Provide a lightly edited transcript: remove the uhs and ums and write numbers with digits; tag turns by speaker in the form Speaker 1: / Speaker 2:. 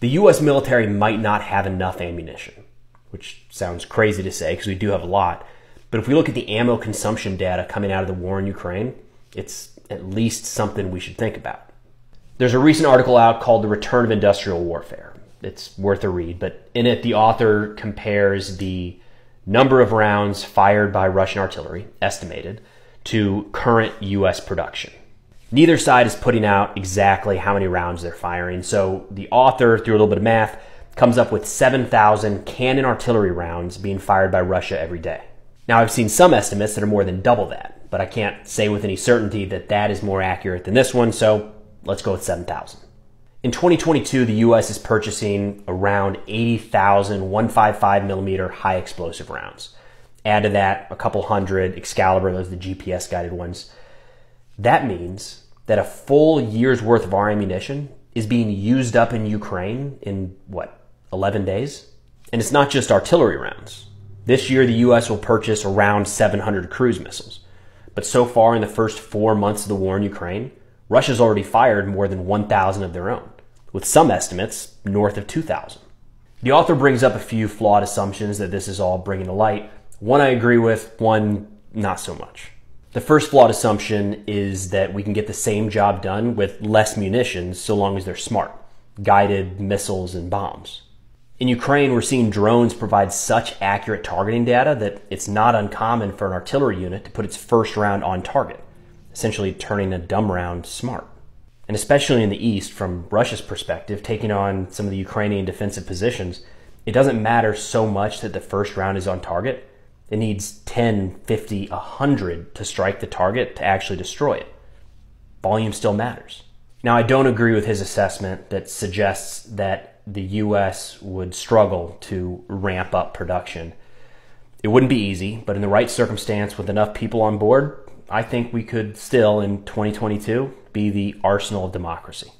Speaker 1: The U.S. military might not have enough ammunition, which sounds crazy to say because we do have a lot. But if we look at the ammo consumption data coming out of the war in Ukraine, it's at least something we should think about. There's a recent article out called The Return of Industrial Warfare. It's worth a read, but in it the author compares the number of rounds fired by Russian artillery, estimated, to current U.S. production. Neither side is putting out exactly how many rounds they're firing, so the author, through a little bit of math, comes up with 7,000 cannon artillery rounds being fired by Russia every day. Now, I've seen some estimates that are more than double that, but I can't say with any certainty that that is more accurate than this one, so let's go with 7,000. In 2022, the U.S. is purchasing around 80,000 155 millimeter high explosive rounds. Add to that a couple hundred Excalibur, those are the GPS guided ones. That means that a full year's worth of our ammunition is being used up in Ukraine in, 11 days? And it's not just artillery rounds. This year, the U.S. will purchase around 700 cruise missiles. But so far in the first 4 months of the war in Ukraine, Russia's already fired more than 1,000 of their own, with some estimates north of 2,000. The author brings up a few flawed assumptions that this is all bringing to light. One I agree with, one not so much. The first flawed assumption is that we can get the same job done with less munitions so long as they're smart, guided missiles and bombs. In Ukraine, we're seeing drones provide such accurate targeting data that it's not uncommon for an artillery unit to put its first round on target, essentially turning a dumb round smart. And especially in the East, from Russia's perspective, taking on some of the Ukrainian defensive positions, it doesn't matter so much that the first round is on target. It needs 10, 50, 100 to strike the target to actually destroy it. Volume still matters. Now, I don't agree with his assessment that suggests that the U.S. would struggle to ramp up production. It wouldn't be easy, but in the right circumstance with enough people on board, I think we could still, in 2022, be the arsenal of democracy.